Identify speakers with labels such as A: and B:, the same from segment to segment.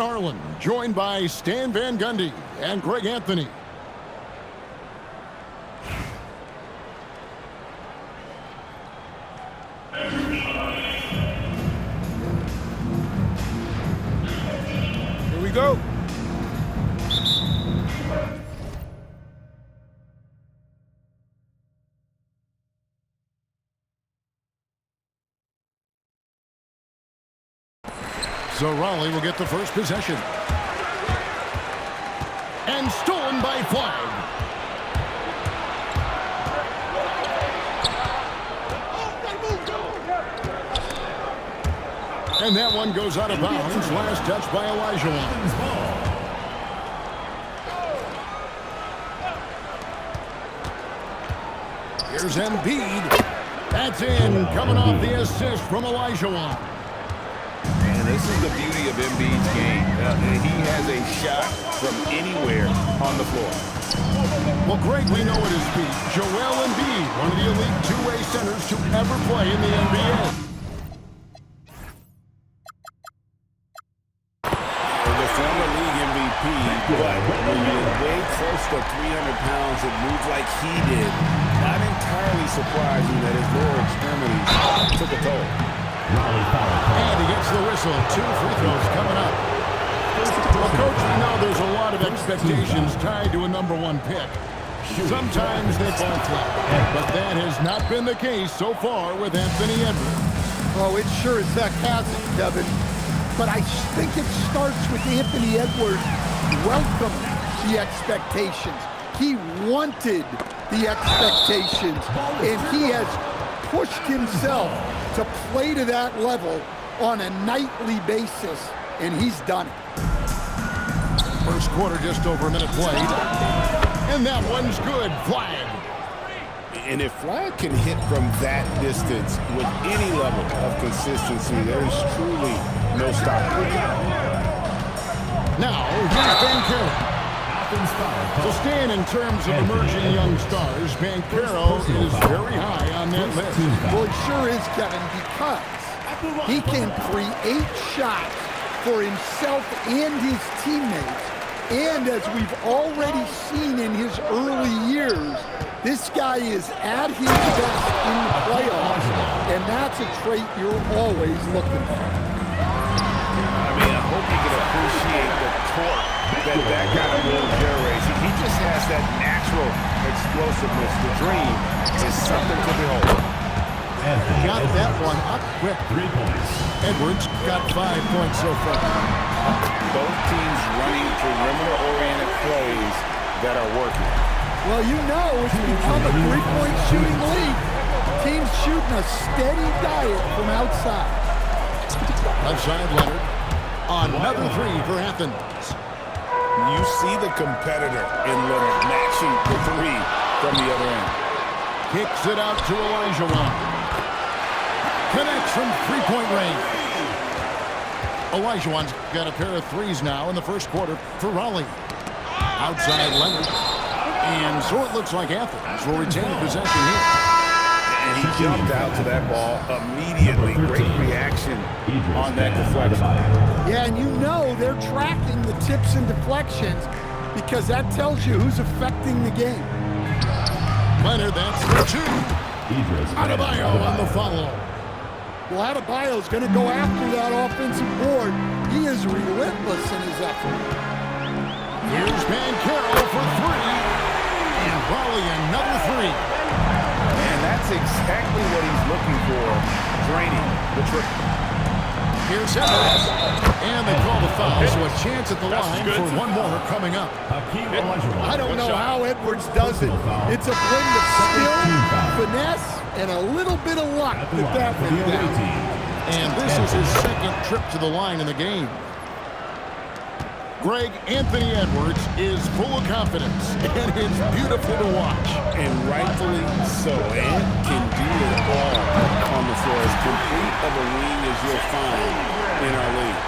A: Harlan, joined by Stan Van Gundy and Greg Anthony.
B: Here we go.
A: So Raleigh will get the first possession. And stolen by Flag. And that one goes out of bounds. Last touch by Olajuwon. Here's Embiid. That's in. Coming off the assist from Olajuwon.
B: This is the beauty of Embiid's game. He has a shot from anywhere on the floor.
A: Well, Greg, we know at his feet, Joel Embiid, one of the elite two-way centers to ever play in the NBA.
B: The former league MVP, but when you weigh close to 300 pounds and move like he did, not entirely surprising that his lower extremities took a toll.
A: And he gets the whistle. 2 free throws coming up. Well, Coach, we know there's a lot of expectations tied to a #1 pick. Sometimes they fall flat, but that has not been the case so far with Anthony Edwards.
C: Oh, it sure as heck hasn't, Kevin. But I think it starts with Anthony Edwards welcoming the expectations. He wanted the expectations, and he has pushed himself to play to that level on a nightly basis, and he's done it.
A: First quarter, just over a minute played. And that one's good. Flag.
B: And if Flag can hit from that distance with any level of consistency, there is truly no stopping.
A: Now, here's Banchero. So, Stan, in terms of emerging young stars, Banchero is very high on that list.
C: Well, it sure is, Kevin, because he can create shots for himself and his teammates. And as we've already seen in his early years, this guy is at his best in the playoffs, and that's a trait you're always looking for.
B: I mean, I hope you can appreciate the torque that guy will generate. He just has that natural explosiveness. The dream is something to behold.
A: Got that one up quick.
D: 3 points.
A: Edwards got 5 points so far.
B: Both teams running perimeter-oriented plays that are working.
C: Well, you know it's become a three-point shooting league. Teams shooting a steady diet from outside.
A: Outside Leonard. Another three for Athens.
B: You see the competitor in Leonard matching the three from the other end.
A: Kicks it out to Olajuwon. Connects from three-point range. Olajuwon's got a pair of threes now in the first quarter for Raleigh. Outside Leonard. And so it looks like Athens will retain possession here.
B: And he jumped out to that ball immediately. Great reaction on that deflection.
C: Yeah, and you know they're tracking the tips and deflections because that tells you who's affecting the game.
A: Leonard, that's for 2. Adebayo on the follow.
C: Well, Adebayo's going to go after that offensive board. He is relentless in his effort.
A: Here's Banchero for 3. And Raleigh another 3.
B: And that's exactly what he's looking for, draining the triple.
A: Here's Edwards. And they call the foul, so a chance at the line for one more coming up.
C: I don't know how Edwards does it. It's a blend of skill, finesse, and a little bit of luck that went down.
A: And this is his second trip to the line in the game. Greg, Anthony Edwards is full of confidence, and it's beautiful to watch.
B: And rightfully so. Ant can do it all on the floor. As complete of a wing as you'll find in our league.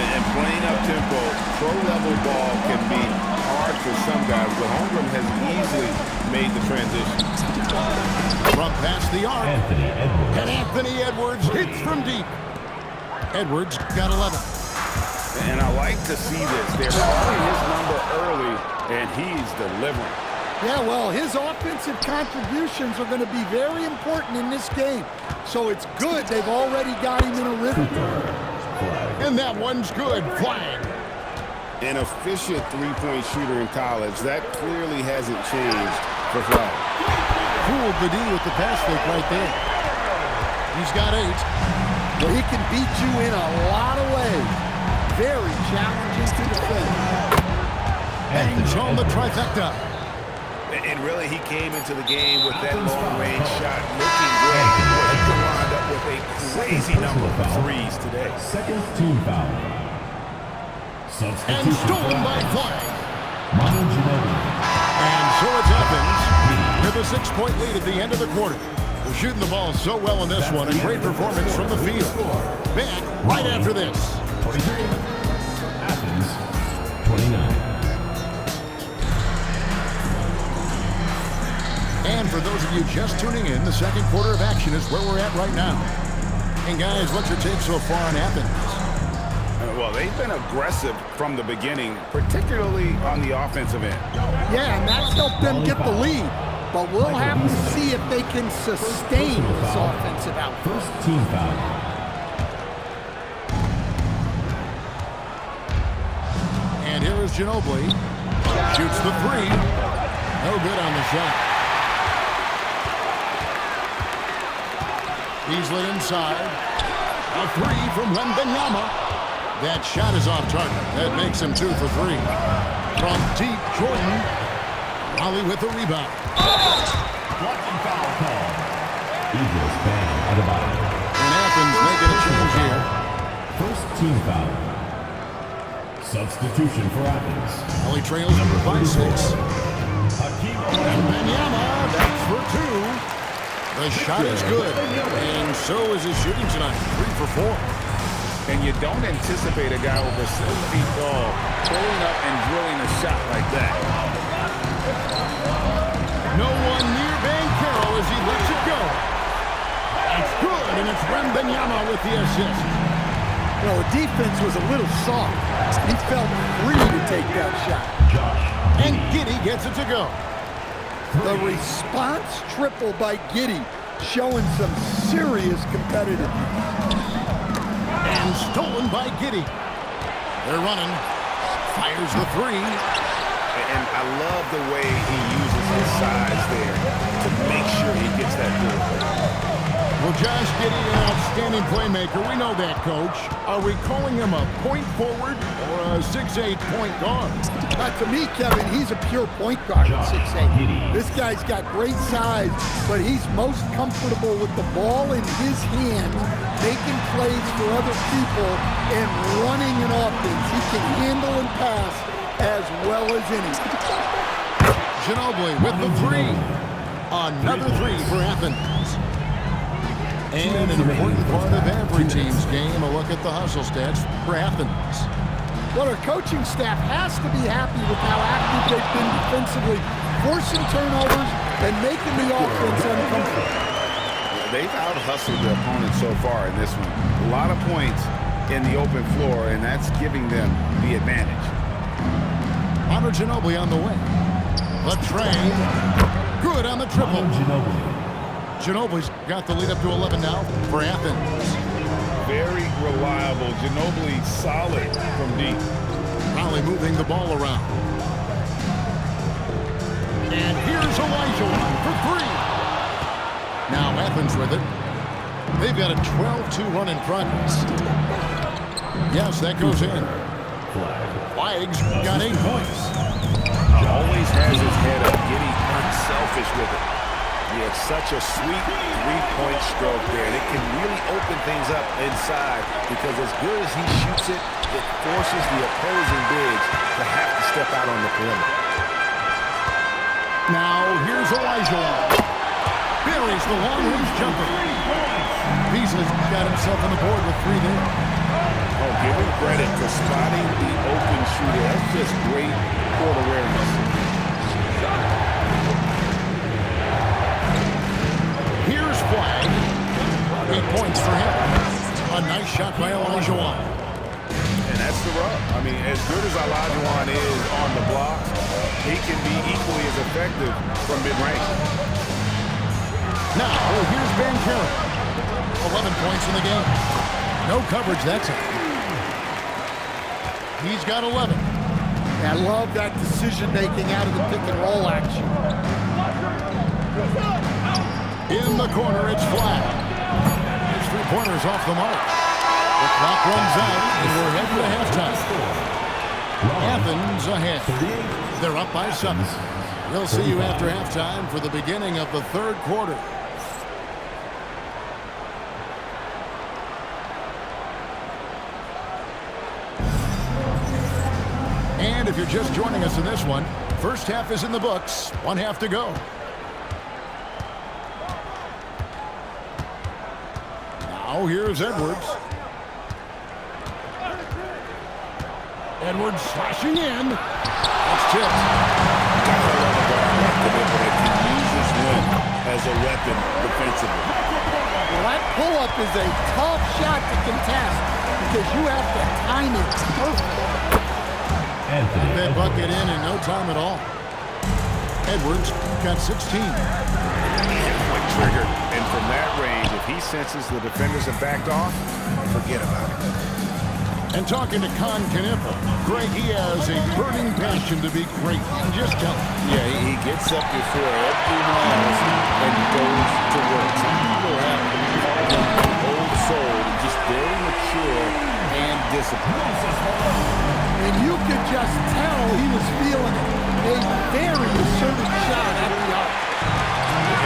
B: And playing up-tempo, pro-level ball can be hard for some guys, but Holmgren has easily made the transition.
A: From past the arc, and Anthony Edwards hits from deep. Edwards got 11.
B: like to see this. They're calling his number early, and he's delivering.
C: Yeah, well, his offensive contributions are going to be very important in this game. So it's good they've already got him in a rhythm.
A: And that one's good. Flag.
B: An efficient three-point shooter in college. That clearly hasn't changed for flag.
A: Fooled the D with the pass fake right there. He's got 8.
C: Well, he can beat you in a lot of ways. Very challenging to defend.
A: Bangs on the trifecta.
B: And really, he came into the game with that long-range shot looking great. He could wind up with a crazy number of threes today.
D: Second team foul.
A: And stolen by Flag.
D: Manu Ginobili.
A: And so it's Athens with a 6-point lead at the end of the quarter. They're shooting the ball so well in this one, and great performance from the field. Back right after this.
D: 23. Athens, 29.
A: And for those of you just tuning in, the second quarter of action is where we're at right now. And guys, what's your take so far on Athens?
B: Well, they've been aggressive from the beginning, particularly on the offensive end.
C: Yeah, and that's helped them get the lead. But we'll have to see if they can sustain this offensive output.
D: First team foul.
A: And here is Ginobili. Shoots the 3. No good on the shot. He's lit inside. A 3 from Wembanyama. That shot is off target. That makes him 2 for 3. From deep, Jordan. Raleigh with the rebound.
D: Blocking foul call. Eagles ban at about.
A: And Athens making a change here.
D: First team foul. Substitution for Athens.
A: Raleigh trails number 5-6.
D: Hakeem
A: Wembanyama, that's for 2. The shot is good. And so is his shooting tonight. 3 for 4.
B: And you don't anticipate a guy over 7 feet tall pulling up and drilling a shot like that.
A: No one near Banchero as he lets it go. It's good, and it's Wembanyama with the assist.
C: Well, the defense was a little soft. He felt free to take that shot.
A: And Giddey gets it to go.
C: The response triple by Giddey, showing some serious competitiveness.
A: And stolen by Giddey. They're running. Fires the 3.
B: And I love the way he uses his size there to make sure he gets that good.
A: Well, Josh Giddey, an outstanding playmaker. We know that, Coach. Are we calling him a point forward or a 6'8" point guard?
C: To me, Kevin, he's a pure point guard at 6'8". This guy's got great size, but he's most comfortable with the ball in his hand, making plays for other people and running an offense. He can handle and pass as well as any.
A: Ginobili with the 3. Another 3 for Athens. And an important part of every team's game, a look at the hustle stats for Athens.
C: Well, our coaching staff has to be happy with how active they've been defensively, forcing turnovers and making the offense uncomfortable.
B: They've out-hustled their opponents so far in this one. A lot of points in the open floor, and that's giving them the advantage.
A: Manu Ginobili on the way. The train. Good on the triple. Ginobili's got the lead up to 11 now for Athens.
B: Very reliable. Ginobili solid from deep.
A: Raleigh moving the ball around. And here's Elijah for 3. Now Athens with it. They've got a 12-2 run in front. Yes, that goes in. Flag's got 8 points.
B: Always has his head up, getting unselfish with it. He has such a sweet three-point stroke there, and it can really open things up inside because as good as he shoots it, it forces the opposing bigs to have to step out on the perimeter.
A: Now here's Elijah. Buries the long-range jumper. Beasley's got himself on the board with 3 there.
B: Oh, give him credit for spotting the open shooter. That's just great court awareness.
A: Here's Flag. 8 points for him. A nice shot by Elijah.
B: And that's the rub. I mean, as good as Olajuwon is on the block, he can be equally as effective from mid-range.
A: Now, here's Banchero. 11 points in the game. No coverage that time. He's got 11.
C: I love that decision-making out of the pick-and-roll action.
A: In the corner, it's flat. His three-pointers off the mark. The clock runs out, and we're heading to halftime. Athens ahead. They're up by 7. We'll see you after halftime for the beginning of the third quarter. And if you're just joining us in this one, first half is in the books. 1 half to go. Now here's Edwards. Edwards slashing in. That's tipped.
B: Can use this win as a weapon defensively.
C: Well, that pull-up is a tough shot to contest because you have to time it perfect.
A: That bucket in no time at all. Edwards got 16.
B: Quick trigger. And from that range, if he senses the defenders have backed off, forget about it.
A: And talking to Con Kniffel, Greg, he has a burning passion to be great. Just tell him.
B: Yeah, he gets up before everyone else and goes to work. Some people have old soul, just very mature and disciplined.
C: And you could just tell he was feeling it. A very assertive shot at the arc.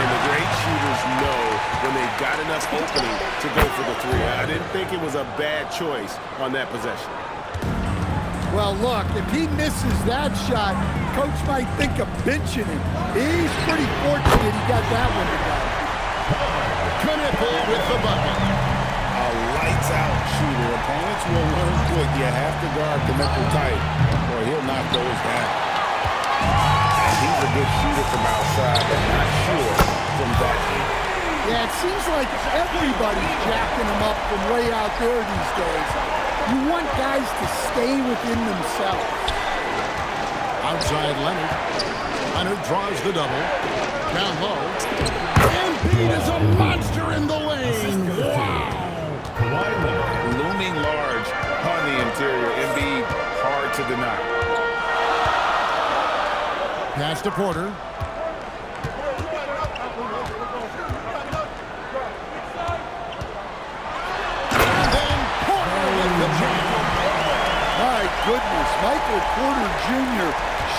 B: And the great shooters know when they've got enough opening to go for the three. I didn't think it was a bad choice on that possession.
C: Well, look, if he misses that shot, coach might think of benching him. He's pretty fortunate he got that one together.
A: Kniffel with the bucket.
B: A lights-out shooter. Opponents will learn quick. You have to guard Kniffel tight, or he'll knock those down. And he's a good shooter from outside, but not sure from that deep.
C: Yeah, it seems like everybody's jacking him up from way out there these days. You want guys to stay within themselves.
A: Outside Leonard. Leonard draws the double. Down low. Embiid is a monster in the lane. Wow.
B: Looming large on the interior. Embiid, hard to deny.
A: Pass to Porter. And then Porter with the jam.
C: My goodness, Michael Porter Jr.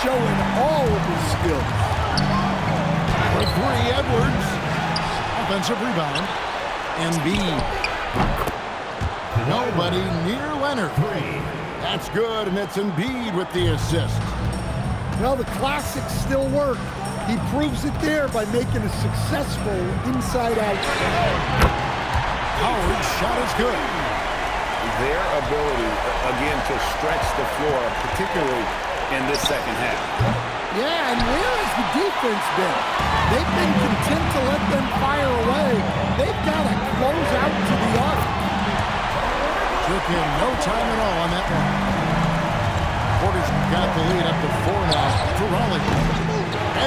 C: showing all of his skills.
A: For 3, Edwards. Offensive rebound. Embiid. Nobody near Leonard. That's good, and it's Embiid with the assist.
C: Well, the classics still work. He proves it there by making a successful inside-out shot.
A: Howard's shot is good.
B: Their ability, again, to stretch the floor, particularly in this second half.
C: Yeah, and where has the defense been? They've been content to let them fire away. They've got to close out to the arc.
A: Took him no time at all on that one. Porter's got the lead up to 4 now to Raleigh.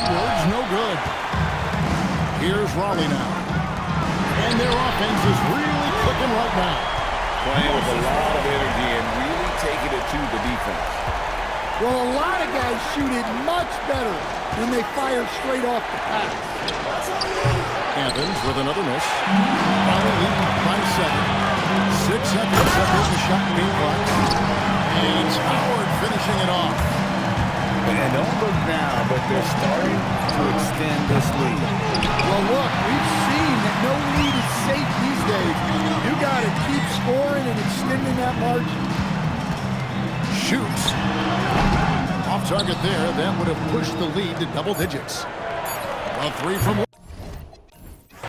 A: Edwards, no good. Here's Raleigh now. And their offense is really clicking right now.
B: Playing with a lot of energy and really taking it to the defense.
C: Well, a lot of guys shoot it much better when they fire straight off the pass.
A: Athens with another miss. Raleigh leading by 7. 6 seconds left in the shot being blocked. And it's Howard finishing it off.
B: And don't look now, but they're starting to extend this lead.
C: Well, look, we've seen that no lead is safe these days. You got to keep scoring and extending that margin.
A: Shoots. Off target there. That would have pushed the lead to double digits. A 3 from